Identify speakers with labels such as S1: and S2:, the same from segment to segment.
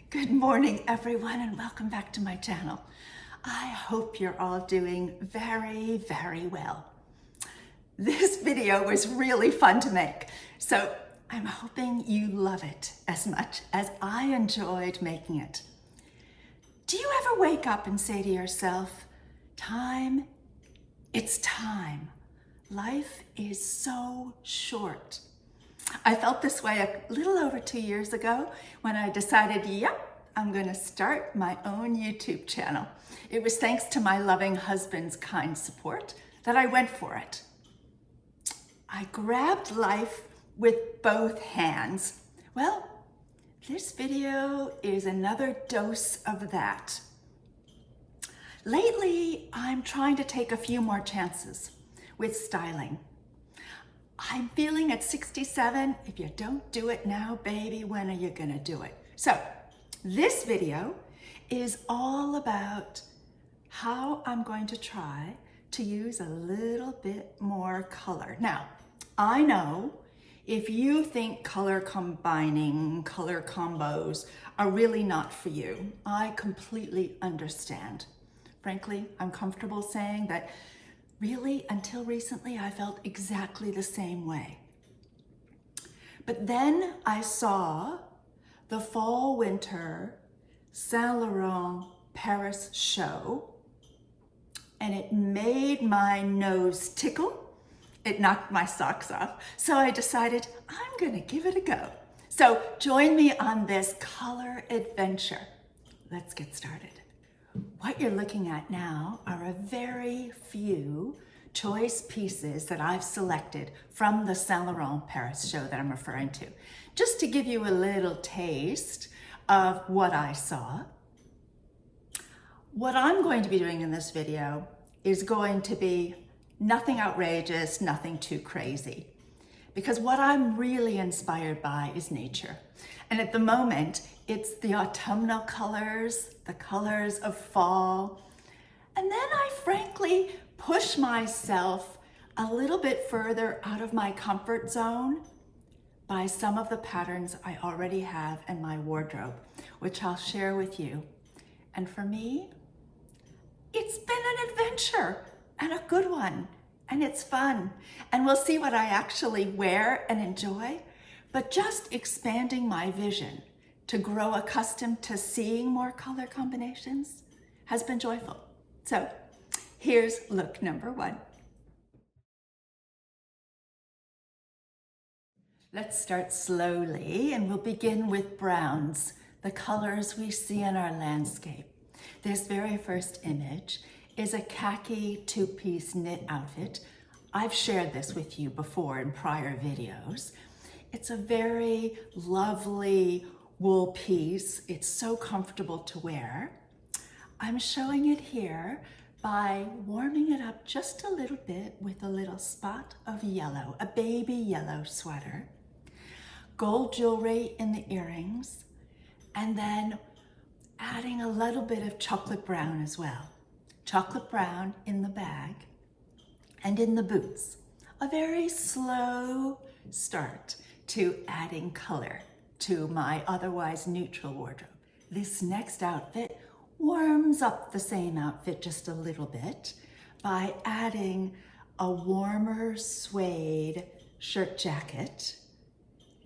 S1: Good morning, everyone, and welcome back to my channel. I hope you're all doing very, very well. This video was really fun to make, so I'm hoping you love it as much as I enjoyed making it. Do you ever wake up and say to yourself, it's time. Life is so short. I felt this way a little over 2 years ago when I decided, I'm going to start my own YouTube channel. It was thanks to my loving husband's kind support that I went for it. I grabbed life with both hands. Well, this video is another dose of that. Lately, I'm trying to take a few more chances with styling. I'm feeling at 67, if you don't do it now, baby, when are you gonna do it? So this video is all about how I'm going to try to use a little bit more color. Now, I know if you think color combining, color combos are really not for you, I completely understand. Frankly, I'm comfortable saying that really, until recently, I felt exactly the same way. But then I saw the fall-winter Saint Laurent Paris show, and it made my nose tickle. It knocked my socks off. So I decided I'm gonna give it a go. So join me on this color adventure. Let's get started. What you're looking at now are a very few choice pieces that I've selected from the Saint Laurent Paris show that I'm referring to, just to give you a little taste of what I saw. What I'm going to be doing in this video is going to be nothing outrageous, nothing too crazy, because what I'm really inspired by is nature. And at the moment, it's the autumnal colors, the colors of fall. And then I frankly push myself a little bit further out of my comfort zone by some of the patterns I already have in my wardrobe, which I'll share with you. And for me, it's been an adventure and a good one, and it's fun. And we'll see what I actually wear and enjoy, but just expanding my vision to grow accustomed to seeing more color combinations has been joyful. So here's look number one. Let's start slowly, and we'll begin with browns, the colors we see in our landscape. This very first image is a khaki two-piece knit outfit. I've shared this with you before in prior videos. It's a very lovely wool piece. It's so comfortable to wear. I'm showing it here by warming it up just a little bit with a little spot of yellow, a baby yellow sweater, gold jewelry in the earrings, and then adding a little bit of chocolate brown as well. Chocolate brown in the bag and in the boots. A very slow start to adding color to my otherwise neutral wardrobe. This next outfit warms up the same outfit just a little bit by adding a warmer suede shirt jacket,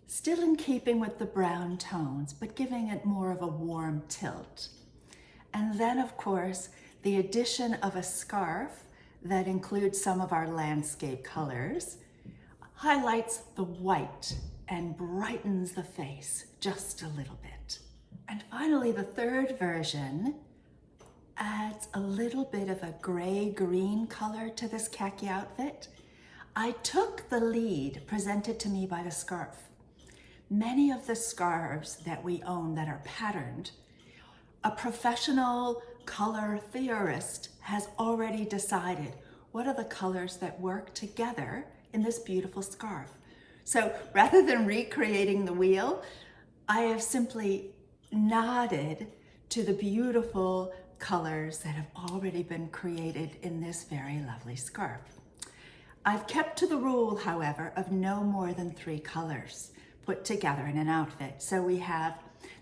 S1: still in keeping with the brown tones, but giving it more of a warm tilt. And then, of course, the addition of a scarf that includes some of our landscape colors highlights the white and brightens the face just a little bit. And finally, the third version adds a little bit of a gray-green color to this khaki outfit. I took the lead presented to me by the scarf. Many of the scarves that we own that are patterned, a professional color theorist has already decided what are the colors that work together in this beautiful scarf. So rather than recreating the wheel, I have simply nodded to the beautiful colors that have already been created in this very lovely scarf. I've kept to the rule, however, of no more than 3 colors put together in an outfit. So we have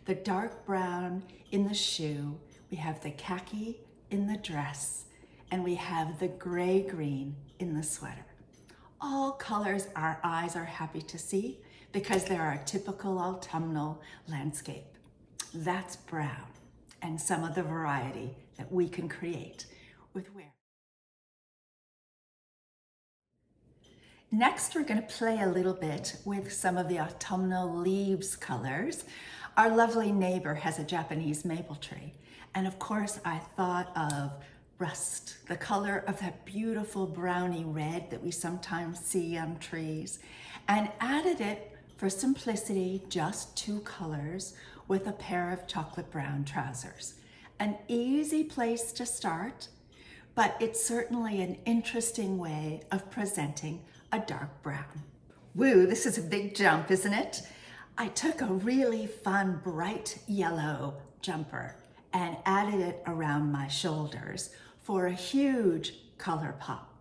S1: the dark brown in the shoe, we have the khaki in the dress, and we have the gray-green in the sweater. All colors our eyes are happy to see because they're our typical autumnal landscape. That's brown and some of the variety that we can create with wear. Next, we're going to play a little bit with some of the autumnal leaves colors. Our lovely neighbor has a Japanese maple tree. And of course, I thought of rust, the color of that beautiful browny red that we sometimes see on trees, and added it for simplicity, just 2 colors with a pair of chocolate brown trousers. An easy place to start, but it's certainly an interesting way of presenting a dark brown. Woo, this is a big jump, isn't it? I took a really fun bright yellow jumper and added it around my shoulders for a huge color pop.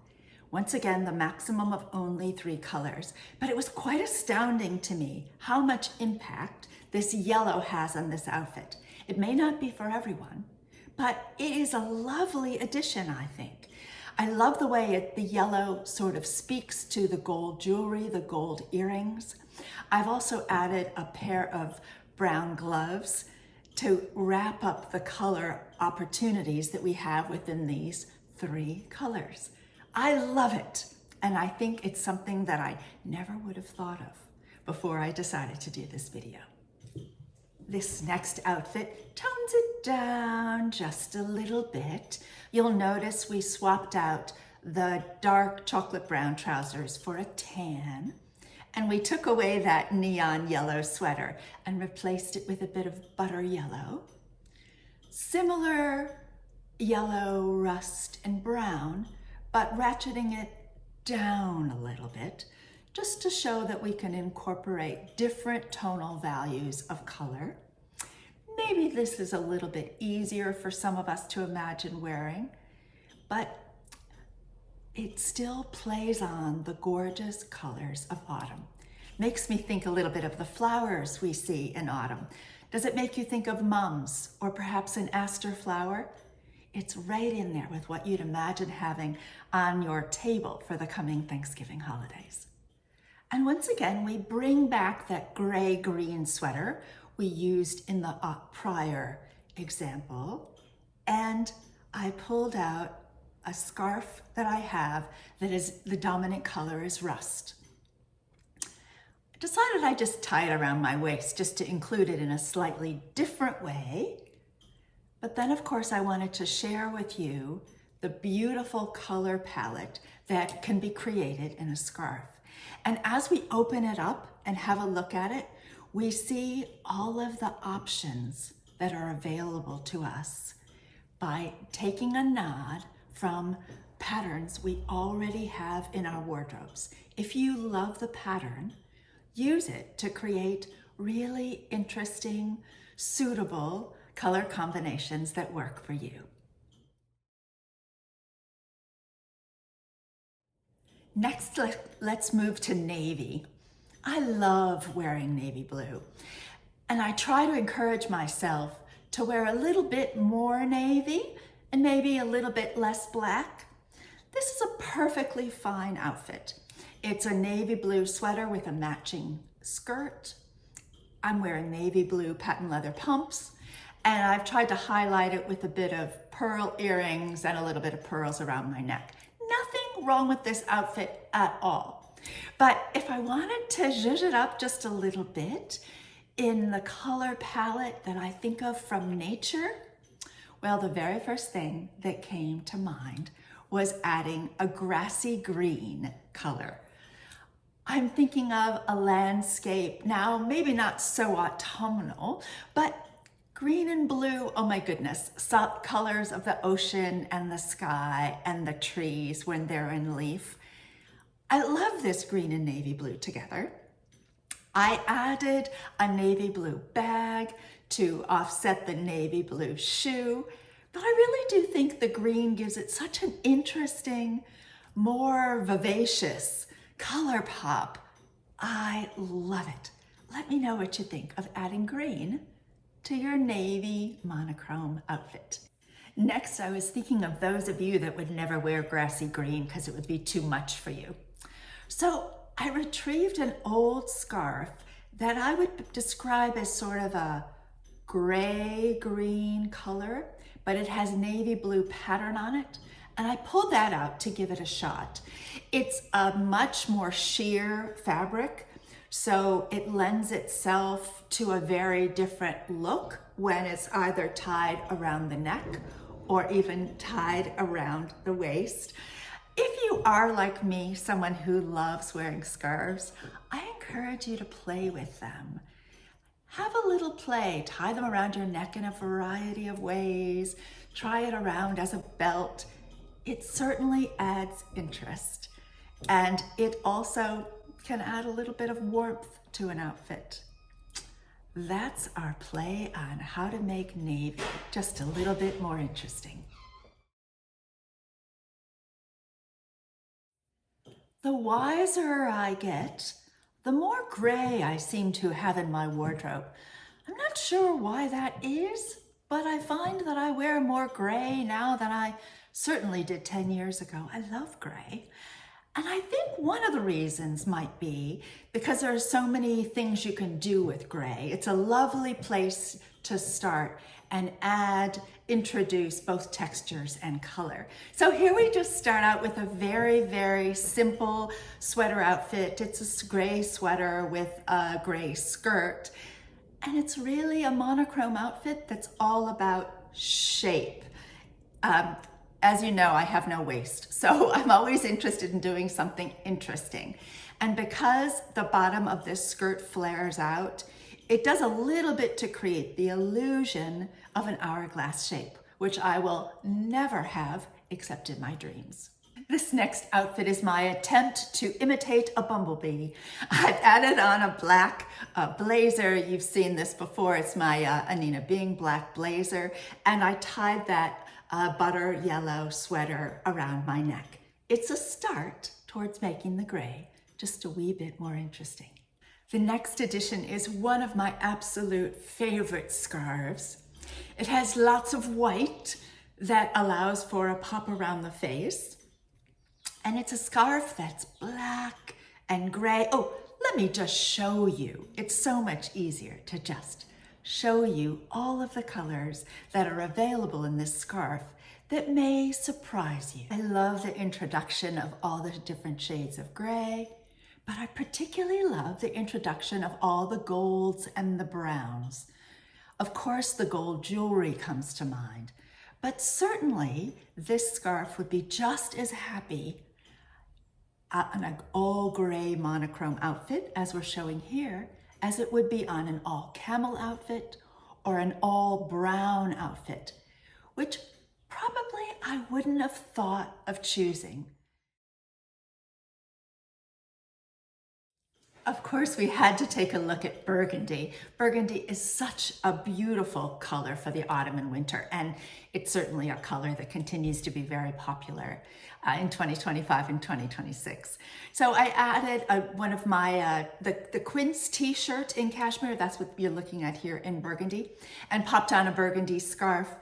S1: Once again, the maximum of only 3 colors, but it was quite astounding to me how much impact this yellow has on this outfit. It may not be for everyone, but it is a lovely addition, I think. I love the way the yellow sort of speaks to the gold jewelry, the gold earrings. I've also added a pair of brown gloves to wrap up the color opportunities that we have within these 3 colors. I love it, and I think it's something that I never would have thought of before I decided to do this video. This next outfit tones it down just a little bit. You'll notice we swapped out the dark chocolate brown trousers for a tan, and we took away that neon yellow sweater and replaced it with a bit of butter yellow. Similar yellow, rust, and brown, but ratcheting it down a little bit, just to show that we can incorporate different tonal values of color. Maybe this is a little bit easier for some of us to imagine wearing, but it still plays on the gorgeous colors of autumn. Makes me think a little bit of the flowers we see in autumn. Does it make you think of mums or perhaps an aster flower? It's right in there with what you'd imagine having on your table for the coming Thanksgiving holidays. And once again, we bring back that gray-green sweater we used in the prior example, and I pulled out a scarf that I have that is the dominant color is rust. I decided I'd just tie it around my waist just to include it in a slightly different way. But then, of course, I wanted to share with you the beautiful color palette that can be created in a scarf. And as we open it up and have a look at it, we see all of the options that are available to us by taking a nod from patterns we already have in our wardrobes. If you love the pattern, use it to create really interesting, suitable color combinations that work for you. Next, let's move to navy. I love wearing navy blue, and I try to encourage myself to wear a little bit more navy and maybe a little bit less black. This is a perfectly fine outfit. It's a navy blue sweater with a matching skirt. I'm wearing navy blue patent leather pumps, and I've tried to highlight it with a bit of pearl earrings and a little bit of pearls around my neck. Nothing wrong with this outfit at all. But if I wanted to zhuzh it up just a little bit in the color palette that I think of from nature, well, the very first thing that came to mind was adding a grassy green color. I'm thinking of a landscape now, maybe not so autumnal, but green and blue, oh my goodness, soft colors of the ocean and the sky and the trees when they're in leaf. I love this green and navy blue together. I added a navy blue bag to offset the navy blue shoe, but I really do think the green gives it such an interesting, more vivacious color pop. I love it. Let me know what you think of adding green to your navy monochrome outfit. Next, I was thinking of those of you that would never wear grassy green because it would be too much for you. So I retrieved an old scarf that I would describe as sort of a gray-green color, but it has navy blue pattern on it. And I pulled that out to give it a shot. It's a much more sheer fabric, so it lends itself to a very different look when it's either tied around the neck or even tied around the waist. If you are like me, someone who loves wearing scarves, I encourage you to play with them. Have a little play, tie them around your neck in a variety of ways, try it around as a belt. It certainly adds interest, and it also can add a little bit of warmth to an outfit. That's our play on how to make navy just a little bit more interesting. The wiser I get, the more gray I seem to have in my wardrobe. I'm not sure why that is, but I find that I wear more gray now than I certainly did 10 years ago. I love gray. And I think one of the reasons might be because there are so many things you can do with gray. It's a lovely place to start and introduce both textures and color. So here we just start out with a very, very simple sweater outfit. It's a gray sweater with a gray skirt. And it's really a monochrome outfit that's all about shape. As you know, I have no waist, so I'm always interested in doing something interesting. And because the bottom of this skirt flares out, it does a little bit to create the illusion of an hourglass shape, which I will never have except in my dreams. This next outfit is my attempt to imitate a bumblebee. I've added on a black blazer. You've seen this before. It's my Anina Bing black blazer, and I tied that butter yellow sweater around my neck. It's a start towards making the gray just a wee bit more interesting. The next addition is one of my absolute favorite scarves. It has lots of white that allows for a pop around the face. And it's a scarf that's black and gray. Oh, let me just show you. It's so much easier to just show you all of the colors that are available in this scarf that may surprise you. I love the introduction of all the different shades of gray, but I particularly love the introduction of all the golds and the browns. Of course, the gold jewelry comes to mind, but certainly this scarf would be just as happy on an all gray monochrome outfit, as we're showing here, as it would be on an all camel outfit or an all brown outfit, which probably I wouldn't have thought of choosing. Of course, we had to take a look at burgundy. Burgundy is such a beautiful color for the autumn and winter, and it's certainly a color that continues to be very popular in 2025 and 2026. So I added one of my, the Quince t-shirt in cashmere, that's what you're looking at here in burgundy, and popped on a burgundy scarf.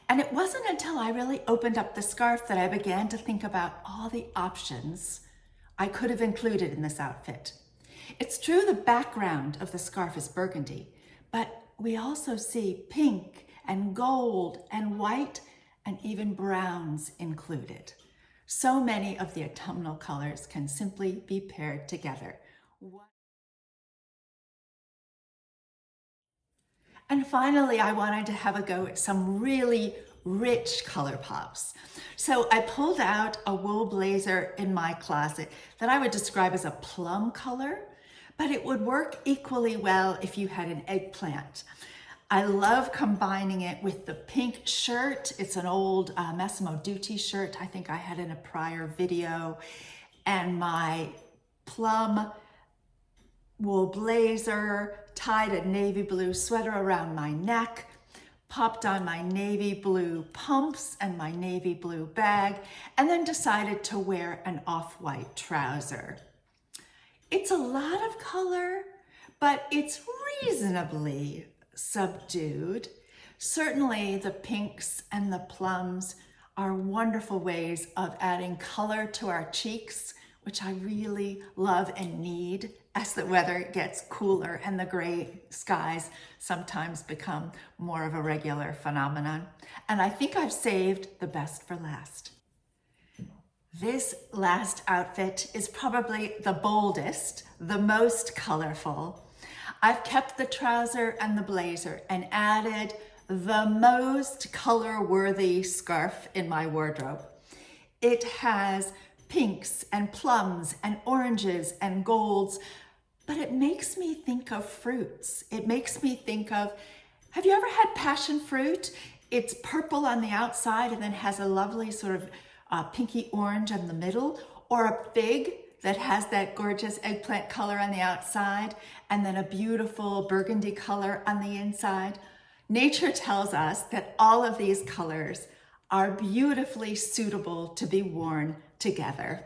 S1: And it wasn't until I really opened up the scarf that I began to think about all the options I could have included in this outfit. It's true the background of the scarf is burgundy, but we also see pink and gold and white and even browns included. So many of the autumnal colors can simply be paired together. And finally, I wanted to have a go at some really rich color pops. So I pulled out a wool blazer in my closet that I would describe as a plum color, but it would work equally well if you had an eggplant. I love combining it with the pink shirt. It's an old Massimo Dutti shirt I think I had in a prior video, and my plum wool blazer, tied a navy blue sweater around my neck, popped on my navy blue pumps and my navy blue bag, and then decided to wear an off-white trouser. It's a lot of color, but it's reasonably subdued. Certainly the pinks and the plums are wonderful ways of adding color to our cheeks, which I really love and need as the weather gets cooler and the gray skies sometimes become more of a regular phenomenon. And I think I've saved the best for last. This last outfit is probably the boldest, the most colorful. I've kept the trouser and the blazer and added the most color-worthy scarf in my wardrobe. It has pinks and plums and oranges and golds, but it makes me think of fruits. It makes me think of, have you ever had passion fruit? It's purple on the outside and then has a lovely sort of pinky orange in the middle, or a fig that has that gorgeous eggplant color on the outside and then a beautiful burgundy color on the inside. Nature tells us that all of these colors are beautifully suitable to be worn together.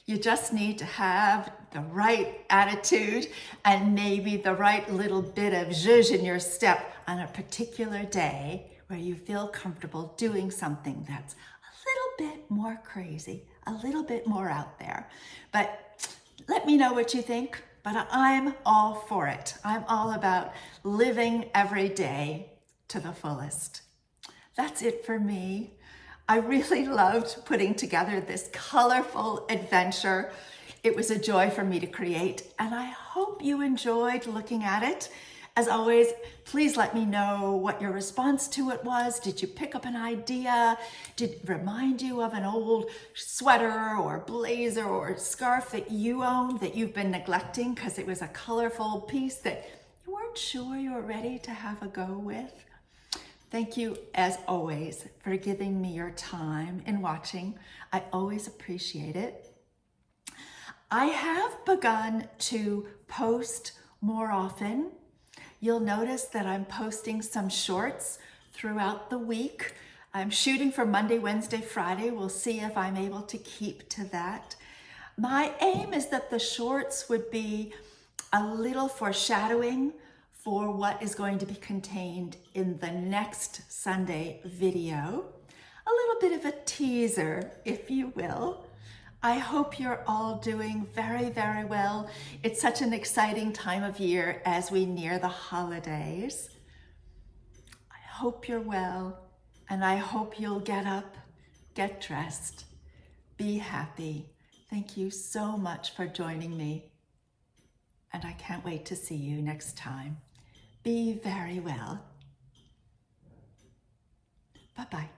S1: You just need to have the right attitude and maybe the right little bit of zhuzh in your step on a particular day where you feel comfortable doing something that's a little bit more crazy, a little bit more out there. But let me know what you think, but I'm all for it. I'm all about living every day to the fullest. That's it for me. I really loved putting together this colorful adventure. It was a joy for me to create, and I hope you enjoyed looking at it. As always, please let me know what your response to it was. Did you pick up an idea? Did it remind you of an old sweater or blazer or scarf that you own that you've been neglecting because it was a colorful piece that you weren't sure you were ready to have a go with? Thank you, as always, for giving me your time in watching. I always appreciate it. I have begun to post more often. You'll notice that I'm posting some shorts throughout the week. I'm shooting for Monday, Wednesday, Friday. We'll see if I'm able to keep to that. My aim is that the shorts would be a little foreshadowing for what is going to be contained in the next Sunday video. A little bit of a teaser, if you will. I hope you're all doing very, very well. It's such an exciting time of year as we near the holidays. I hope you're well, and I hope you'll get up, get dressed, be happy. Thank you so much for joining me, and I can't wait to see you next time. Be very well. Bye-bye.